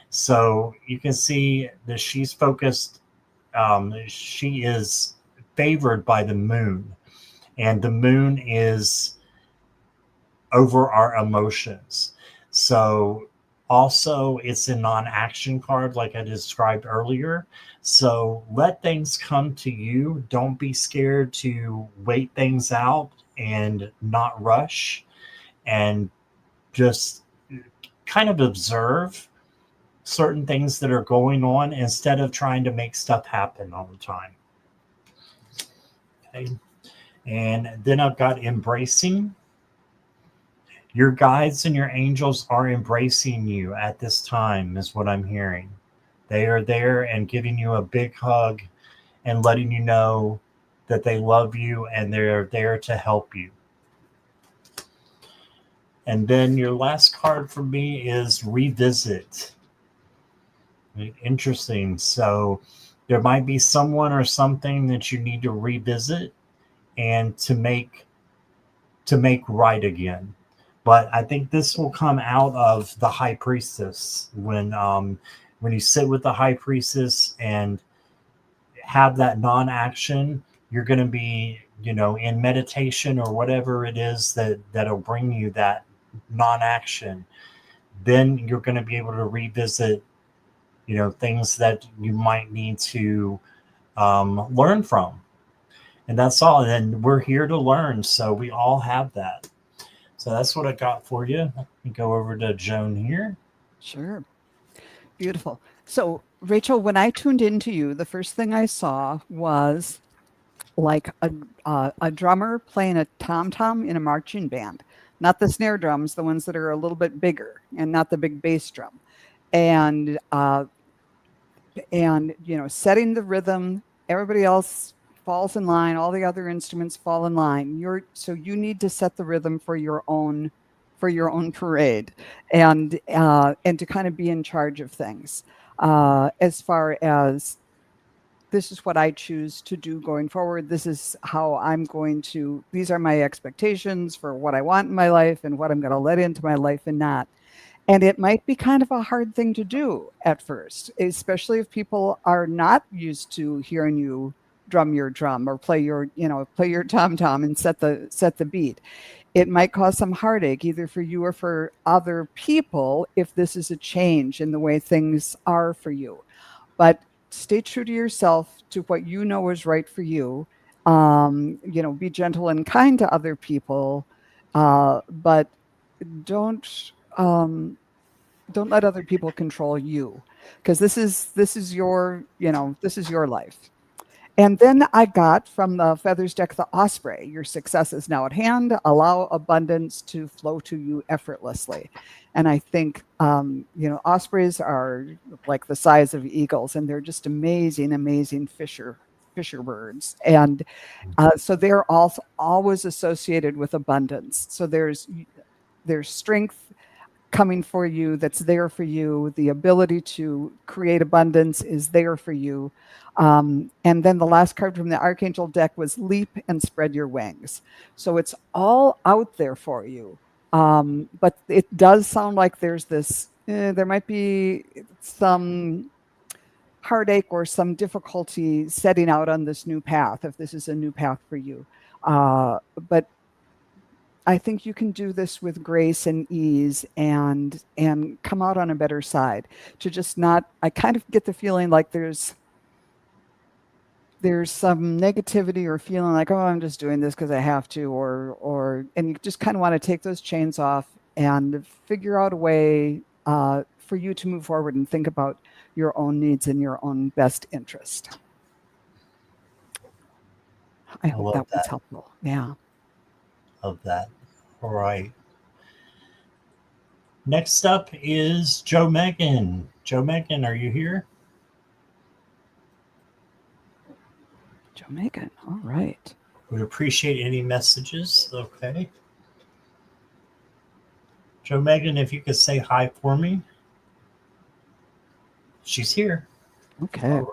so you can see that she's focused. She is favored by the moon, and the moon is over our emotions. So also it's a non-action card like I described earlier. So let things come to you. Don't be scared to wait things out and not rush, and just kind of observe certain things that are going on instead of trying to make stuff happen all the time. Okay. And then I've got embracing. Your guides and your angels are embracing you at this time, is what I'm hearing. They are there and giving you a big hug and letting you know that they love you and they're there to help you. And then your last card for me is revisit. Interesting. So there might be someone or something that you need to revisit and to make right again. But I think this will come out of the High Priestess when you sit with the High Priestess and have that non-action. You're going to be, in meditation or whatever it is that'll bring you that non-action. Then you're going to be able to revisit, things that you might need to learn from. And that's all. And we're here to learn. So we all have that. So that's what I got for you. Let me go over to Joan here. Sure. Beautiful. So, Rachel, when I tuned into you, the first thing I saw was like a drummer playing a tom-tom in a marching band, not the snare drums, the ones that are a little bit bigger, and not the big bass drum. And setting the rhythm. Everybody else falls in line. All the other instruments fall in line. So you need to set the rhythm for your own parade, and to kind of be in charge of things. As far as this is what I choose to do going forward. This is how I'm going to. These are my expectations for what I want in my life and what I'm going to let into my life and not. And it might be kind of a hard thing to do at first, especially if people are not used to hearing you drum your drum or play your tom tom and set the beat. It might cause some heartache either for you or for other people if this is a change in the way things are for you. But stay true to yourself, to what you know is right for you. Be gentle and kind to other people, but don't don't let other people control you, because this is your life. And then I got from the Feathers deck the Osprey. Your success is now at hand. Allow abundance to flow to you effortlessly. And I think ospreys are like the size of eagles, and they're just amazing, amazing fisher birds. And so they're also always associated with abundance. So there's strength coming for you, that's there for you. The ability to create abundance is there for you. And then the last card from the Archangel deck was leap and spread your wings. So it's all out there for you. But it does sound like there's there might be some heartache or some difficulty setting out on this new path, if this is a new path for you. But I think you can do this with grace and ease and come out on a better side. To just not, I kind of get the feeling like there's some negativity or feeling like, oh, I'm just doing this because I have to, and you just kind of want to take those chains off and figure out a way for you to move forward and think about your own needs and your own best interest. I hope that was helpful. Yeah. Of that. All right. Next up is Joe Megan. Joe Megan, are you here? Joe Megan. All right. Would appreciate any messages. Okay. Joe Megan, if you could say hi for me. She's here. Okay. All right.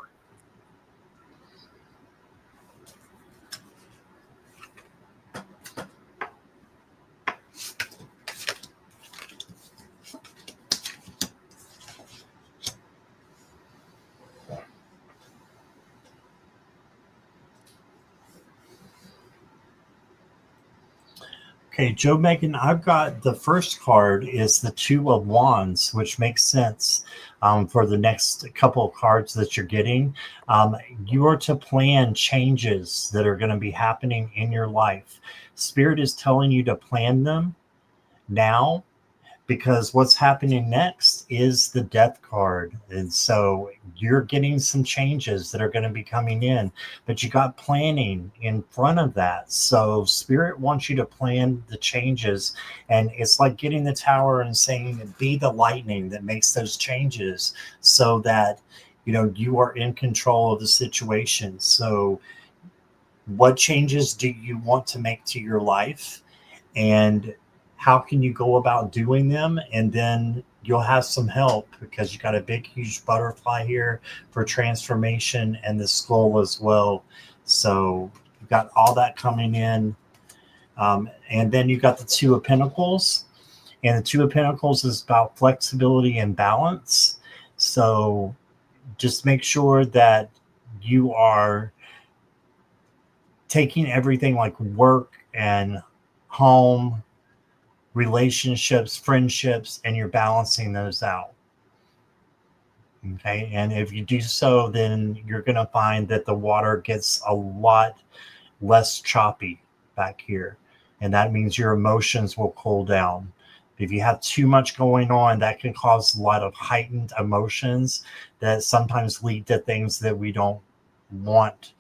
Okay, Joe Megan, I've got the first card is the Two of Wands, which makes sense for the next couple of cards that you're getting. You are to plan changes that are going to be happening in your life. Spirit is telling you to plan them now, because what's happening next is the Death card. And so you're getting some changes that are going to be coming in, but you got planning in front of that. So Spirit wants you to plan the changes. And it's like getting the tower and saying, be the lightning that makes those changes so that, you are in control of the situation. So what changes do you want to make to your life? And how can you go about doing them? And then you'll have some help, because you got a big, huge butterfly here for transformation, and the skull as well. So you've got all that coming in. And then you got the Two of Pentacles. And the Two of Pentacles is about flexibility and balance. So just make sure that you are taking everything like work and home, relationships, friendships, and you're balancing those out. Okay. And if you do so, then you're going to find that the water gets a lot less choppy back here. And that means your emotions will cool down. If you have too much going on, that can cause a lot of heightened emotions that sometimes lead to things that we don't want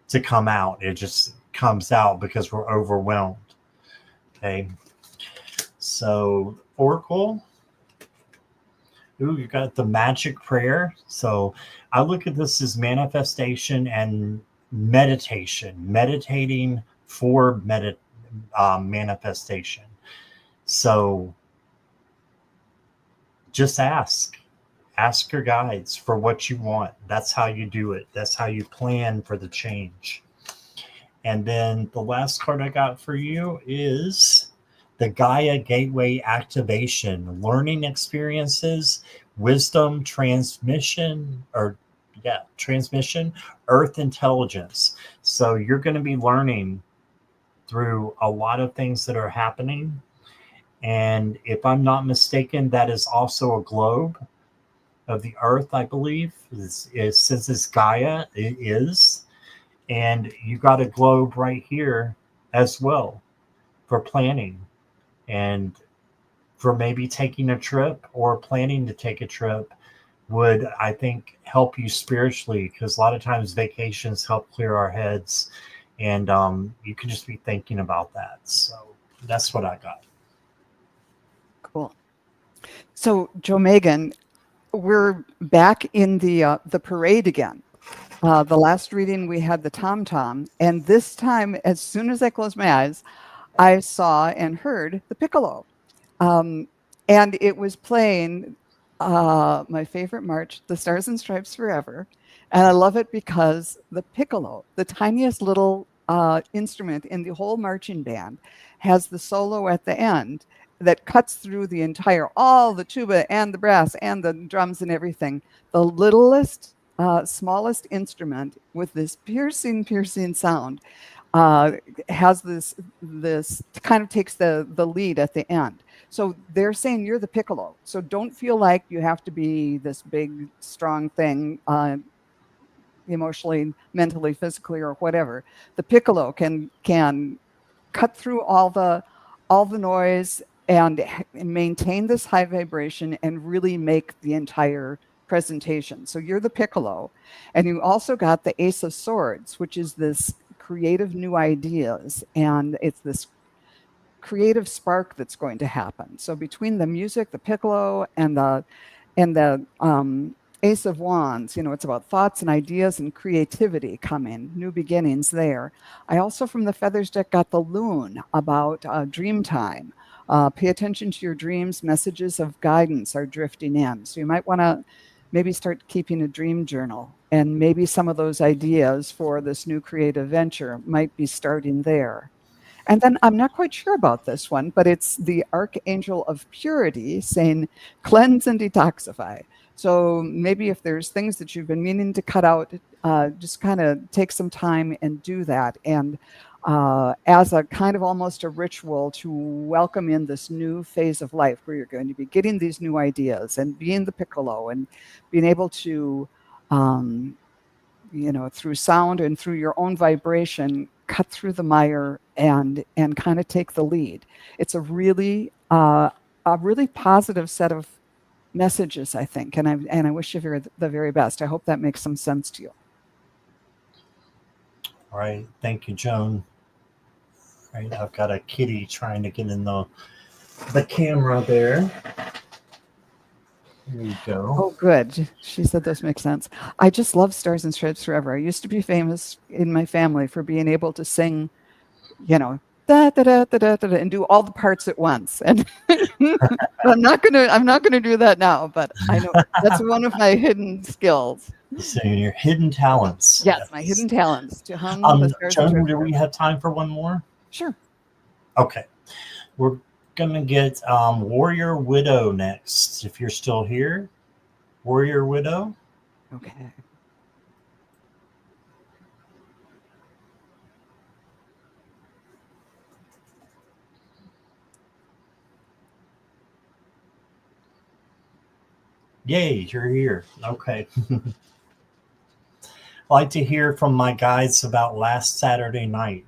to come out. It just comes out because we're overwhelmed. Okay. So Oracle. Ooh, you got the Magic Prayer. So I look at this as manifestation and meditation, meditating for manifestation. So just ask your guides for what you want. That's how you do it. That's how you plan for the change. And then the last card I got for you is the Gaia Gateway Activation, learning experiences, wisdom transmission, earth intelligence. So you're going to be learning through a lot of things that are happening. And if I'm not mistaken, that is also a globe of the earth, I believe. Since it's Gaia, it is. And you got a globe right here as well for planning and for maybe taking a trip or planning to take a trip would, I think, help you spiritually, because a lot of times vacations help clear our heads, and you can just be thinking about that. So that's what I got. Cool. So Joe Megan, we're back in the parade again. The last reading we had the tom-tom, and this time, as soon as I closed my eyes, I saw and heard the piccolo. And it was playing my favorite march, The Stars and Stripes Forever. And I love it because the piccolo, the tiniest little instrument in the whole marching band, has the solo at the end that cuts through the entire, all the tuba and the brass and the drums and everything. The littlest, smallest instrument with this piercing sound has this kind of takes the lead at the end. So they're saying you're the piccolo. So don't feel like you have to be this big, strong thing, emotionally, mentally, physically, or whatever. The piccolo can cut through all the noise and maintain this high vibration and really make the entire presentation. So you're the piccolo, and you also got the Ace of Swords, which is this creative new ideas, and it's this creative spark that's going to happen. So between the music, the piccolo, and the Ace of Wands, it's about thoughts and ideas and creativity coming, new beginnings there. I also, from the Feathers deck, got the Loon about dream time. Pay attention to your dreams. Messages of guidance are drifting in. So you might want to maybe start keeping a dream journal. And maybe some of those ideas for this new creative venture might be starting there. And then I'm not quite sure about this one, but it's the Archangel of Purity saying, cleanse and detoxify. So maybe if there's things that you've been meaning to cut out, just kind of take some time and do that. And as a kind of almost a ritual to welcome in this new phase of life where you're going to be getting these new ideas and being the piccolo and being able to, through sound and through your own vibration, cut through the mire and kind of take the lead. It's a really positive set of messages, I think, and I wish you the very best. I hope that makes some sense to you. All right, thank you, Joan. All right, I've got a kitty trying to get in the camera there. There you go. Oh, good. She said those make sense. I just love Stars and Stripes Forever. I used to be famous in my family for being able to sing, da da da da da da, and do all the parts at once. And I'm not gonna do that now. But I know that's one of my hidden skills. So your hidden talents. Yes, my hidden talents to hum the Stars and Joan, Stripes. do we have time for one more? Sure. Okay, we're gonna get Warrior Widow next. If you're still here, Warrior Widow. Okay. Yay, you're here. Okay. I'd like to hear from my guides about last Saturday night.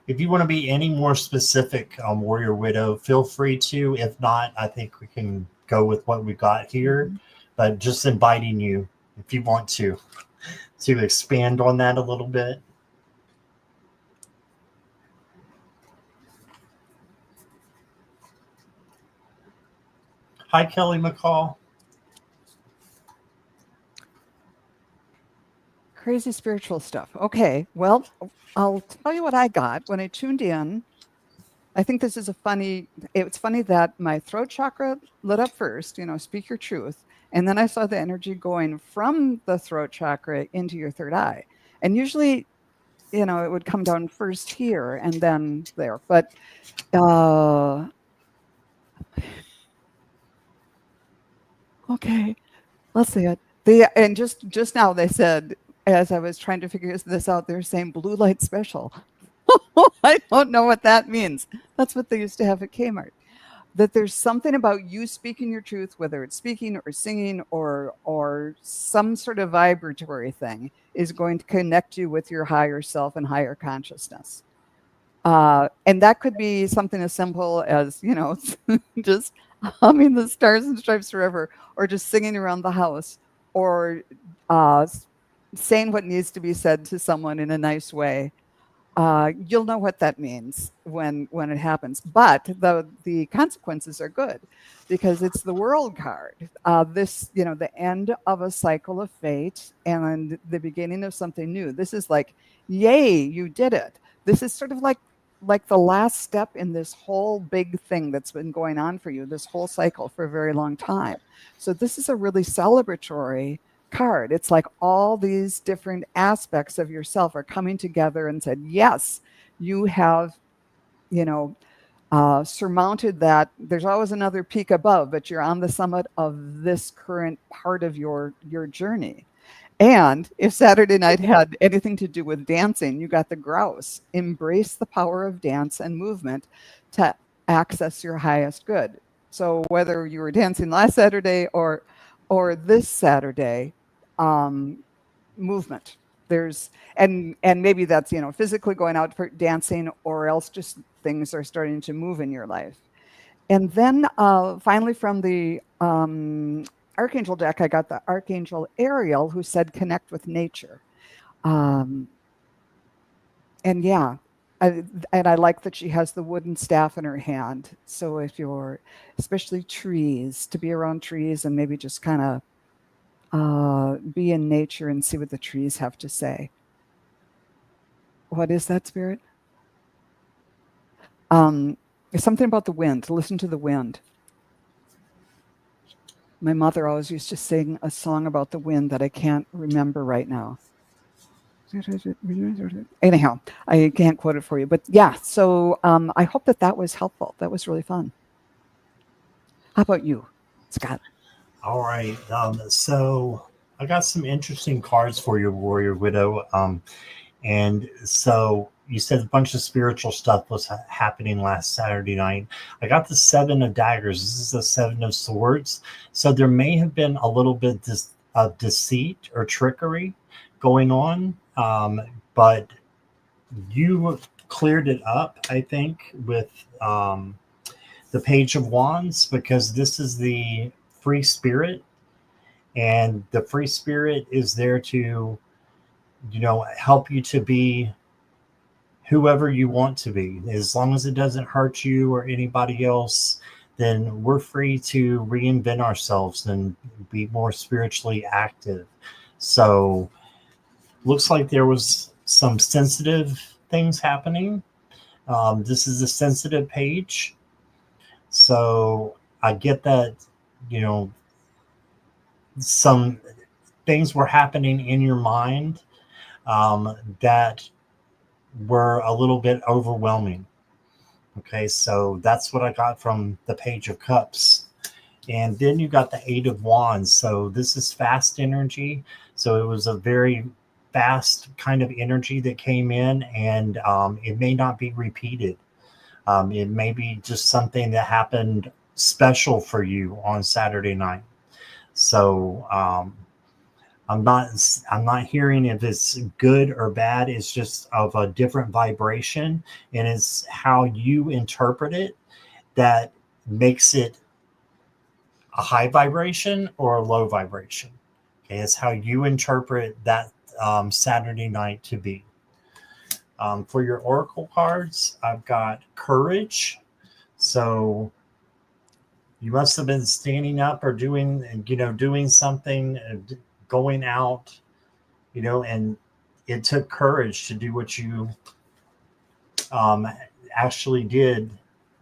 If you want to be any more specific on Warrior Widow, feel free to. If not, I think we can go with what we got here. But just inviting you, if you want to expand on that a little bit. Hi, Kelly McCall. Crazy spiritual stuff. Okay, well, I'll tell you what I got when I tuned in. I think this is it's funny that my throat chakra lit up first, speak your truth. And then I saw the energy going from the throat chakra into your third eye. And usually, it would come down first here and then there. But okay, let's see it. And just now they said, as I was trying to figure this out, they're saying blue light special. I don't know what that means. That's what they used to have at Kmart. That there's something about you speaking your truth, whether it's speaking or singing or some sort of vibratory thing, is going to connect you with your higher self and higher consciousness. And that could be something as simple as, just humming the Stars and Stripes Forever, or just singing around the house, or saying what needs to be said to someone in a nice way. You'll know what that means when it happens. But the consequences are good, because it's the World card. The end of a cycle of fate and the beginning of something new. This is like, yay, you did it. This is sort of like the last step in this whole big thing that's been going on for you, this whole cycle for a very long time. So this is a really celebratory card. It's like all these different aspects of yourself are coming together and said, yes, you have, surmounted that. There's always another peak above, but you're on the summit of this current part of your journey. And if Saturday night had anything to do with dancing, you got the grouse. Embrace the power of dance and movement to access your highest good. So whether you were dancing last Saturday or this Saturday, movement. And maybe that's, physically going out for dancing, or else just things are starting to move in your life. And then finally, from the Archangel deck, I got the Archangel Ariel, who said connect with nature. And yeah, and I like that she has the wooden staff in her hand. So if you're, especially trees, to be around trees and maybe just kind of be in nature and see what the trees have to say. What is that, Spirit? It's something about the wind. Listen to the wind. My mother always used to sing a song about the wind that I can't remember right now. Anyhow, I can't quote it for you, but yeah. So I hope that was helpful. That was really fun. How about you, Scott? All right. So I got some interesting cards for you, Warrior Widow. And so you said a bunch of spiritual stuff was happening last Saturday night. I got the Seven of Daggers. This is the Seven of Swords. So there may have been a little bit of deceit or trickery going on, but you cleared it up, I think, with the Page of Wands, because this is the free spirit, and the free spirit is there to, help you to be whoever you want to be. As long as it doesn't hurt you or anybody else, then we're free to reinvent ourselves and be more spiritually active. So looks like there was some sensitive things happening. This is a sensitive page. So I get that, some things were happening in your mind that were a little bit overwhelming. Okay, so that's what I got from the Page of Cups. And then you got the Eight of Wands. So this is fast energy. So it was a very fast kind of energy that came in, and it may not be repeated. It may be just something that happened special for you on Saturday night. So I'm not hearing if it's good or bad. It's just of a different vibration, and it's how you interpret it that makes it a high vibration or a low vibration. Okay, it's how you interpret that Saturday night to be. For your oracle cards, I've got courage. So you must have been standing up or doing something, going out, and it took courage to do what you actually did,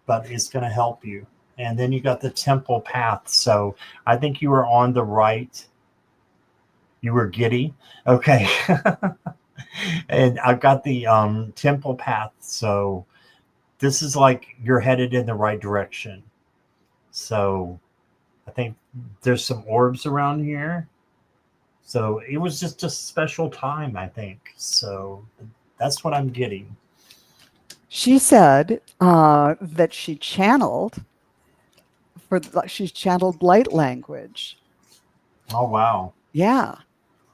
but it's going to help you. And then you got the temple path. So I think you were on the right. You were giddy. Okay. And I've got the temple path. So this is like you're headed in the right direction. So I think there's some orbs around here. So it was just a special time, I think. So that's what I'm getting. She said that she's channeled light language. Oh, wow. Yeah.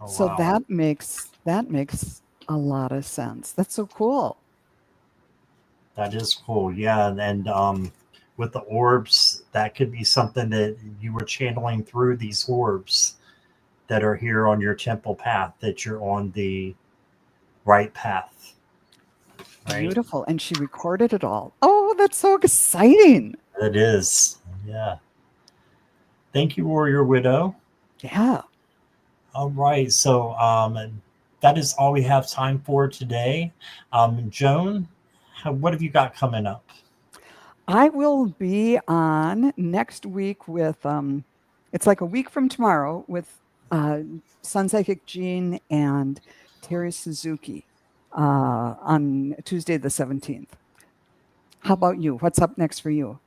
Oh, So wow. that makes a lot of sense. That's so cool. That is cool. Yeah. And with the orbs, that could be something that you were channeling through these orbs that are here on your temple path, that you're on the right path. Right? Beautiful. And she recorded it all. Oh, that's so exciting. It is. Yeah. Thank you, Warrior Widow. Yeah. All right. So that is all we have time for today. Joan, what have you got coming up? I will be on next week with, it's like a week from tomorrow, with Sun Psychic Jean and Terry Suzuki on Tuesday the 17th. How about you? What's up next for you?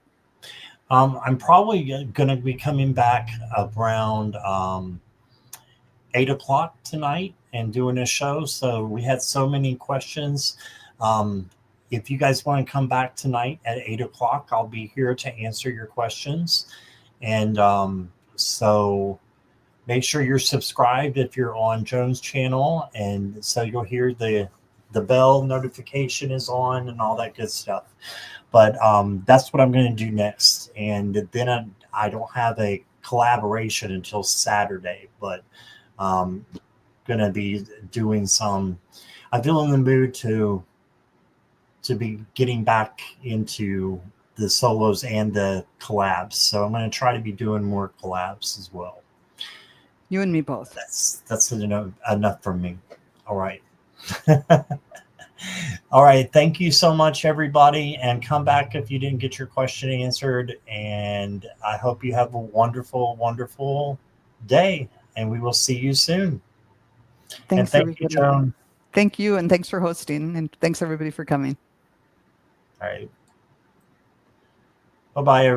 I'm probably going to be coming back around 8 o'clock tonight and doing a show. So we had so many questions. If you guys want to come back tonight at 8 o'clock, I'll be here to answer your questions. And so make sure you're subscribed if you're on Joan's channel. And so you'll hear the bell notification is on and all that good stuff. But that's what I'm going to do next. And then I don't have a collaboration until Saturday, but gonna be doing some. I feel in the mood to be getting back into the solos and the collabs, so I'm gonna try to be doing more collabs as well. You and me both. That's enough for me. All right. All right. Thank you so much, everybody. And come back if you didn't get your question answered. And I hope you have a wonderful, wonderful day. And we will see you soon. Thanks, and thank everybody. you, Joan. Thank you. And thanks for hosting. And thanks, everybody, for coming. All right. Bye-bye, everybody.